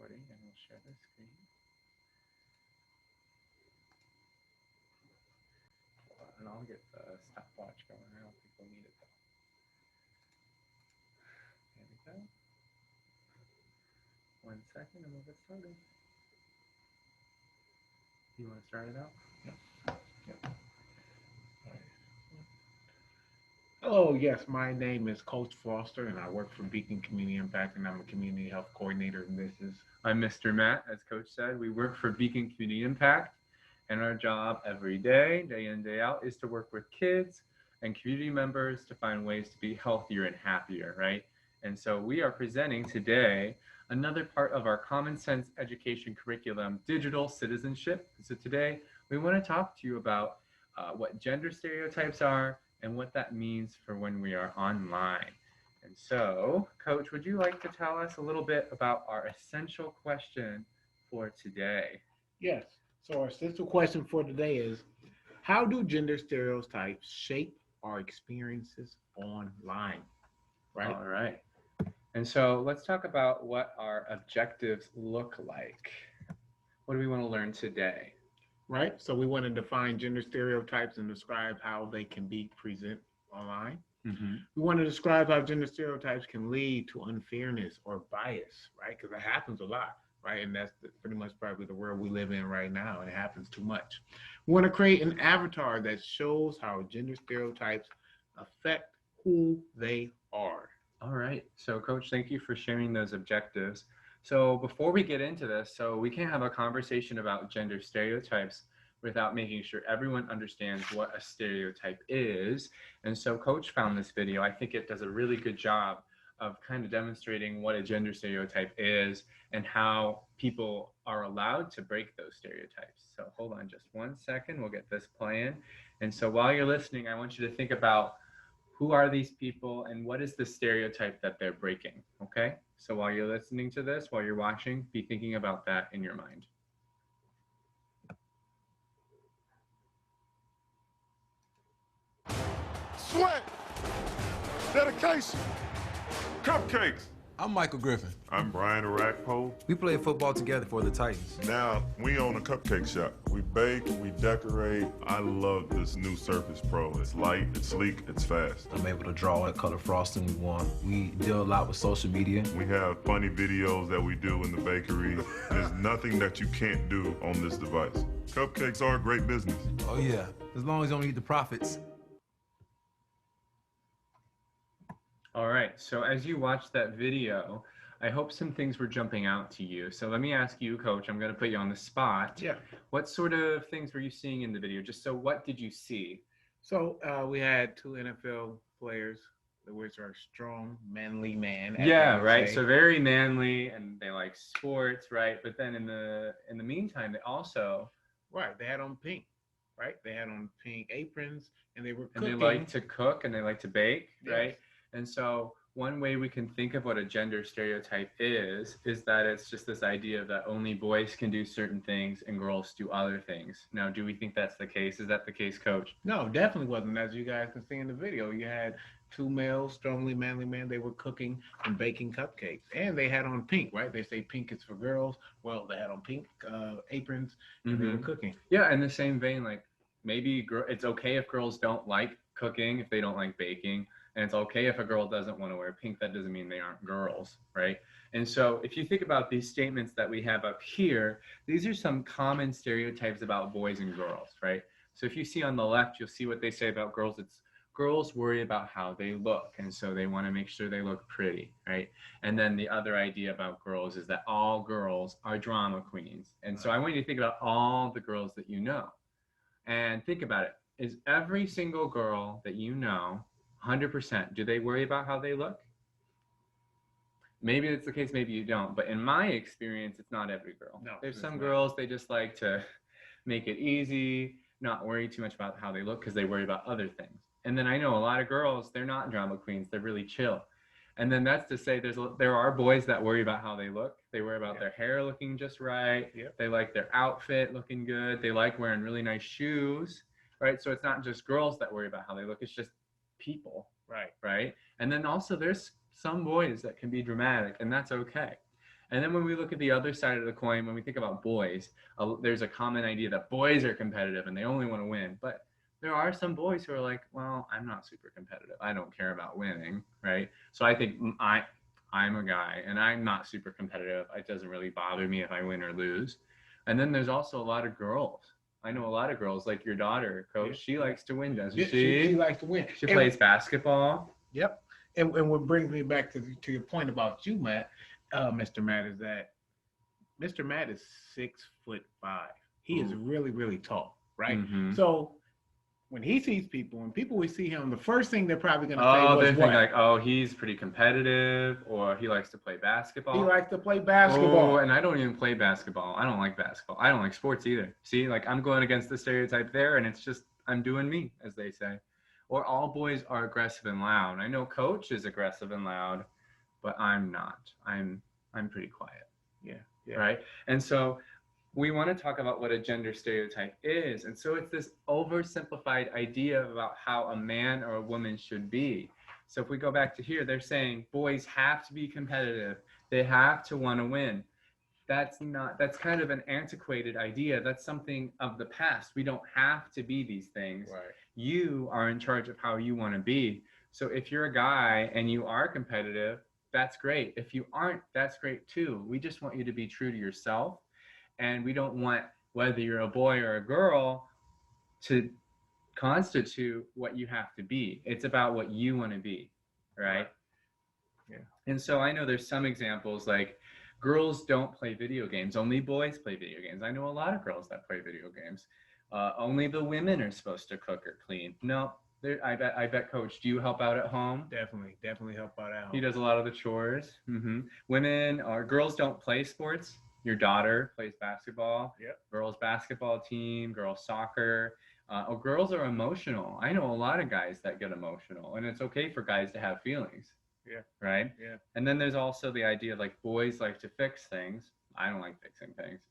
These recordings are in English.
recording and we'll share the screen. And I'll get the stopwatch going. I don't think we'll need it though. There we go. 1 second and we'll get started. You want to start it out? Yep. Hello, yes, my name is Coach Foster and I work for Beacon Community Impact and I'm a community health coordinator and this is I'm Mr. Matt. As Coach said, we work for Beacon Community Impact, and our job every day, day in, day out, is to work with kids and community members to find ways to be healthier and happier, right? And so we are presenting today another part of our Common Sense Education Curriculum, Digital Citizenship. So today we want to talk to you about what gender stereotypes are and what that means for when we are online. And so, Coach, would you like to tell us a little bit about our essential question for today? yes. So our essential question for today is, how do gender stereotypes shape our experiences online? Right? All right. And so let's talk about what our objectives look like. What do we want to learn today? Right? So we want to define gender stereotypes and describe how they can be presented online. Mm-hmm. We want to describe how gender stereotypes can lead to unfairness or bias, right? Because that happens a lot, right? And that's pretty much probably the world we live in right now, and it happens too much. We want to create an avatar that shows how gender stereotypes affect who they are. All right. So, Coach, thank you for sharing those objectives. So before we get into this, so we can't have a conversation about gender stereotypes without making sure everyone understands what a stereotype is. And so Coach found this video. I think it does a really good job of kind of demonstrating what a gender stereotype is and how people are allowed to break those stereotypes. So hold on just 1 second. We'll get this playing. And so while you're listening, I want you to think about who are these people and what is the stereotype that they're breaking, okay? So while you're listening to this, while you're watching, be thinking about that in your mind. Sweat, dedication, cupcakes. I'm Michael Griffin. I'm Brian Arakpo. We played football together for the Titans. Now we own a cupcake shop. We bake, we decorate. I love this new Surface Pro. It's light, it's sleek, it's fast. I'm able to draw what color frosting we want. We deal a lot with social media. We have funny videos that we do in the bakery. There's nothing that you can't do on this device. Cupcakes are a great business. Oh yeah, as long as you don't eat the profits. All right, so as you watch that video, I hope some things were jumping out to you. So let me ask you, Coach, I'm going to put you on the spot. Yeah. What sort of things were you seeing in the video? Just so what did you see? So we had two NFL players, which are strong, manly man. Yeah, right. So very manly, and they like sports, right? But then in the meantime, they also Right, they had on pink, right? They had on pink aprons, and they were and cooking. they like to cook and they like to bake, Yes. right? And so one way we can think of what a gender stereotype is that it's just this idea that only boys can do certain things and girls do other things. Now, do we think that's the case? Is that the case, Coach? No, definitely wasn't. As you guys can see in the video, you had two males, strongly manly men. They were cooking and baking cupcakes, and they had on pink, right? They say pink is for girls. Well, they had on pink aprons, and they were cooking. Yeah, in the same vein, like maybe it's okay if girls don't like cooking, if they don't like baking. And it's okay if a girl doesn't want to wear pink. That doesn't mean they aren't girls, right? And so if you think about these statements that we have up here, these are some common stereotypes about boys and girls, right? So if you see on the left, you'll see what they say about girls. It's girls worry about how they look, and so they want to make sure they look pretty, right? And then the other idea about girls is that all girls are drama queens. And so I want you to think about all the girls that you know. And think about it. Is every single girl that you know 100%, do they worry about how they look? Maybe it's the case, maybe you don't. But in my experience, it's not every girl. No, There's it's some not. girls, they just like to make it easy, not worry too much about how they look because they worry about other things. And then I know a lot of girls, they're not drama queens. They're really chill. And then that's to say there are boys that worry about how they look. They worry about their hair looking just right. Yep. They like their outfit looking good. They like wearing really nice shoes, right? So it's not just girls that worry about how they look. It's just people, Right. right? And then also there's some boys that can be dramatic, and that's okay. And then when we look at the other side of the coin, when we think about boys, there's a common idea that boys are competitive and they only want to win. But there are some boys who are like, well, I'm not super competitive. I don't care about winning, right? So I think I'm a guy and I'm not super competitive. It doesn't really bother me if I win or lose. And then there's also a lot of girls. I know a lot of girls, like your daughter, Coach. She likes to win, doesn't she? She likes to win. She plays basketball. Yep. And what brings me back to your point about you, Matt, Mr. Matt, is that Mr. Matt is 6'5". He is really, really tall, right? Mm-hmm. So when he sees people, when people will see him, the first thing they're probably going to they say think like, oh, he's pretty competitive, or he likes to play basketball. He likes to play basketball. Oh, and I don't even play basketball. I don't like basketball. I don't like sports either. See, like I'm going against the stereotype there, and it's just I'm doing me, as they say. Or all boys are aggressive and loud. I know Coach is aggressive and loud, but I'm not. I'm pretty quiet. Yeah. Right. And so we want to talk about what a gender stereotype is. And so it's this oversimplified idea about how a man or a woman should be. So if we go back to here, they're saying boys have to be competitive. They have to want to win. That's kind of an antiquated idea. That's something of the past. We don't have to be these things. Right. You are in charge of how you want to be. So if you're a guy and you are competitive, that's great. If you aren't, that's great too. We just want you to be true to yourself. And we don't want, whether you're a boy or a girl, to constitute what you have to be. It's about what you want to be, right? Yeah. And so I know there's some examples like girls don't play video games. Only boys play video games. I know a lot of girls that play video games. Only the women are supposed to cook or clean. No, I bet, Coach, do you help out at home? Definitely help out at home. He does a lot of the chores. Mm-hmm. Women or girls don't play sports. Your daughter plays basketball. Yep. Girls basketball team, girls soccer. Girls are emotional. I know a lot of guys that get emotional, and it's okay for guys to have feelings. Yeah. Right? Yeah. And then there's also the idea of like boys like to fix things. I don't like fixing things.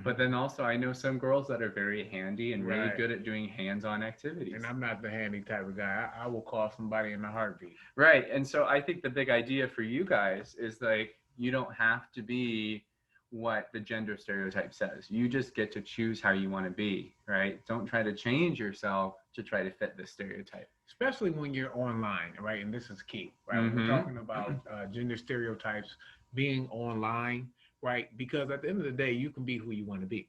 But then also I know some girls that are very handy and really good at doing hands-on activities. And I'm not the handy type of guy. I will call somebody in a heartbeat. Right. And so I think the big idea for you guys is like you don't have to be what the gender stereotype says. You just get to choose how you want to be, right? Don't try to change yourself to try to fit the stereotype. Especially when you're online, right? And this is key, right? Mm-hmm. We're talking about gender stereotypes being online, right? Because at the end of the day, you can be who you want to be,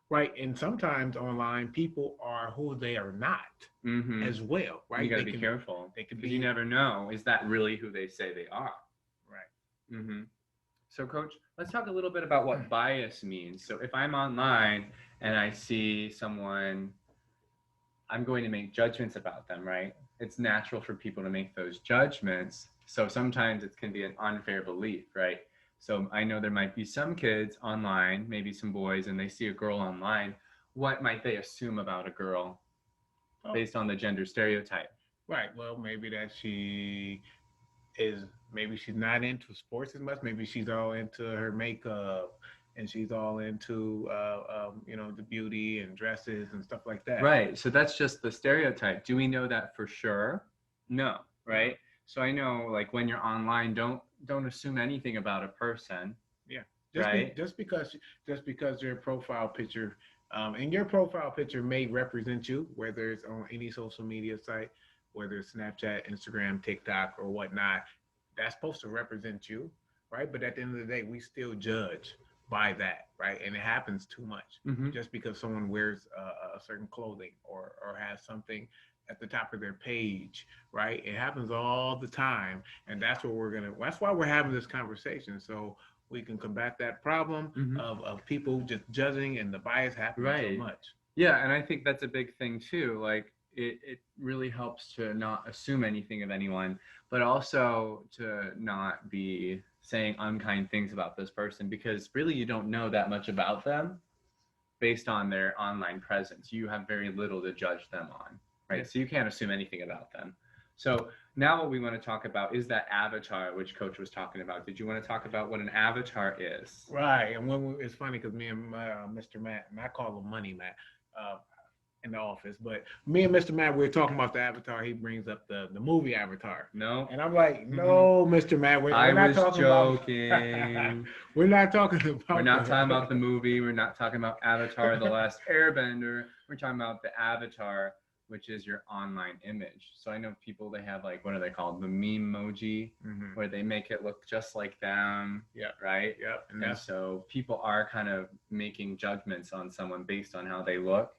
right? And sometimes online, people are who they are not as well, right? You got to be careful. They could be. be. You never know. Is that really who they say they are? Right. Mm-hmm. So, Coach, let's talk a little bit about what bias means. So if I'm online and I see someone, I'm going to make judgments about them, right? It's natural for people to make those judgments. So sometimes it can be an unfair belief, right? So I know there might be some kids online, maybe some boys, and they see a girl online. What might they assume about a girl based on the gender stereotype? Right. Well, maybe that maybe she's not into sports as much. Maybe she's all into her makeup and she's all into, the beauty and dresses and stuff like that. Right. So that's just the stereotype. Do we know that for sure? No. Right. So I know, like, when you're online, don't assume anything about a person. Yeah. Just because your profile picture, and your profile picture may represent you, whether it's on any social media site, whether it's Snapchat, Instagram, TikTok, or whatnot, that's supposed to represent you, right? But at the end of the day, we still judge by that, right? And it happens too much. Just because someone wears a certain clothing or has something at the top of their page, right? It happens all the time. And that's why we're having this conversation. So we can combat that problem of people just judging and the bias happening so much. Yeah, and I think that's a big thing too. Like, it really helps to not assume anything of anyone, but also to not be saying unkind things about this person, because really you don't know that much about them based on their online presence. You have very little to judge them on, right? Yeah. So you can't assume anything about them. So now what we want to talk about is that avatar, which Coach was talking about. Did you want to talk about what an avatar is? Right. And it's funny because me and Mr. Matt, and I call him Money Matt, in the office. But me and Mr. Matt, we were talking about the Avatar. He brings up the movie Avatar. No, And I'm like, no, Mr. Matt, we're I not was talking joking. about. We're not talking about. We're not talking about the movie. We're not talking about Avatar: The Last Airbender. We're talking about the avatar, which is your online image. So I know people, they have like, what are they called? The meme emoji, where they make it look just like them. Yeah. Right. Yep. And so people are kind of making judgments on someone based on how they look.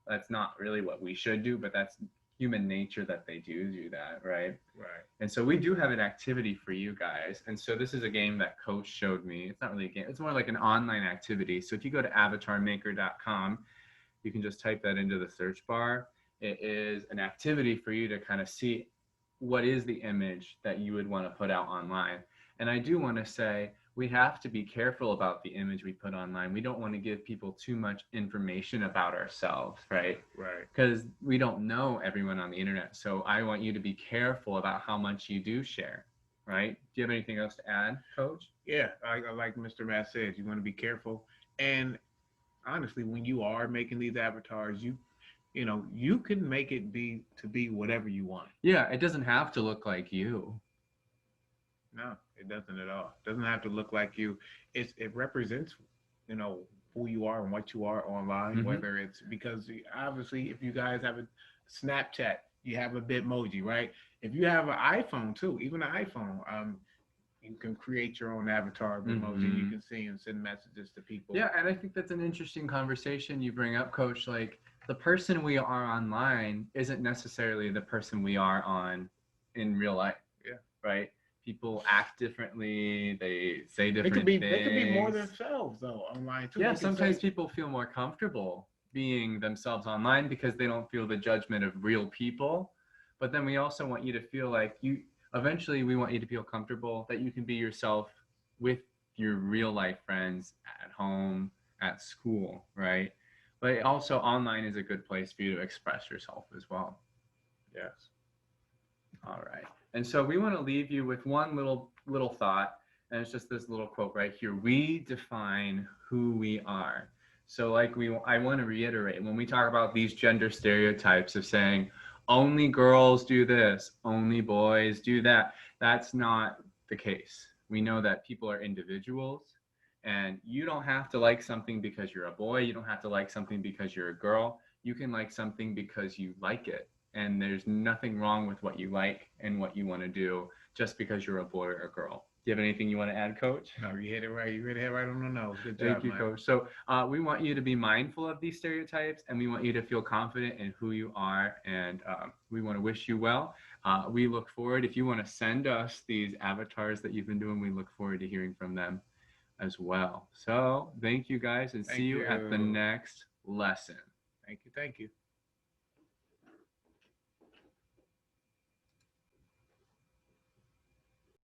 That's not really what we should do, but that's human nature that they do that, right? Right. And so we do have an activity for you guys. And so this is a game that Coach showed me. It's not really a game. It's more like an online activity. So if you go to avatarmaker.com, you can just type that into the search bar. It is an activity for you to kind of see what is the image that you would want to put out online. And I do want to say, we have to be careful about the image we put online. We don't want to give people too much information about ourselves, right? Right. Because we don't know everyone on the internet. So I want you to be careful about how much you do share, right? Do you have anything else to add, Coach? Yeah, I like Mr. Matt said, you want to be careful. And honestly, when you are making these avatars, you know, you can make it be whatever you want. Yeah, it doesn't have to look like you. No, it doesn't at all. It doesn't have to look like you. It represents, you know, who you are and what you are online. Whether it's because obviously, if you guys have a Snapchat, you have a Bitmoji, right? If you have an iPhone too, even an iPhone, you can create your own avatar Bitmoji. You can see and send messages to people. Yeah, and I think that's an interesting conversation you bring up, Coach. Like, the person we are online isn't necessarily the person we are in real life. Yeah. Right? People act differently. They say different things. They could be more themselves though online too. Yeah, sometimes people feel more comfortable being themselves online because they don't feel the judgment of real people. But then we also want you to feel like eventually we want you to feel comfortable that you can be yourself with your real life friends at home, at school, right? But also online is a good place for you to express yourself as well. Yes. All right. And so we want to leave you with one little thought, and it's just this little quote right here. We define who we are. So I want to reiterate, when we talk about these gender stereotypes of saying only girls do this, only boys do that, that's not the case. We know that people are individuals, and you don't have to like something because you're a boy. You don't have to like something because you're a girl. You can like something because you like it. And there's nothing wrong with what you like and what you want to do just because you're a boy or a girl. Do you have anything you want to add, Coach? No, you hit it right. You hit it right on the nose. Good job, Thank you, Mike. Coach. So we want you to be mindful of these stereotypes, and we want you to feel confident in who you are, and we want to wish you well. We look forward, if you want to send us these avatars that you've been doing, we look forward to hearing from them as well. So thank you, guys, and see you at the next lesson. Thank you. Thank you.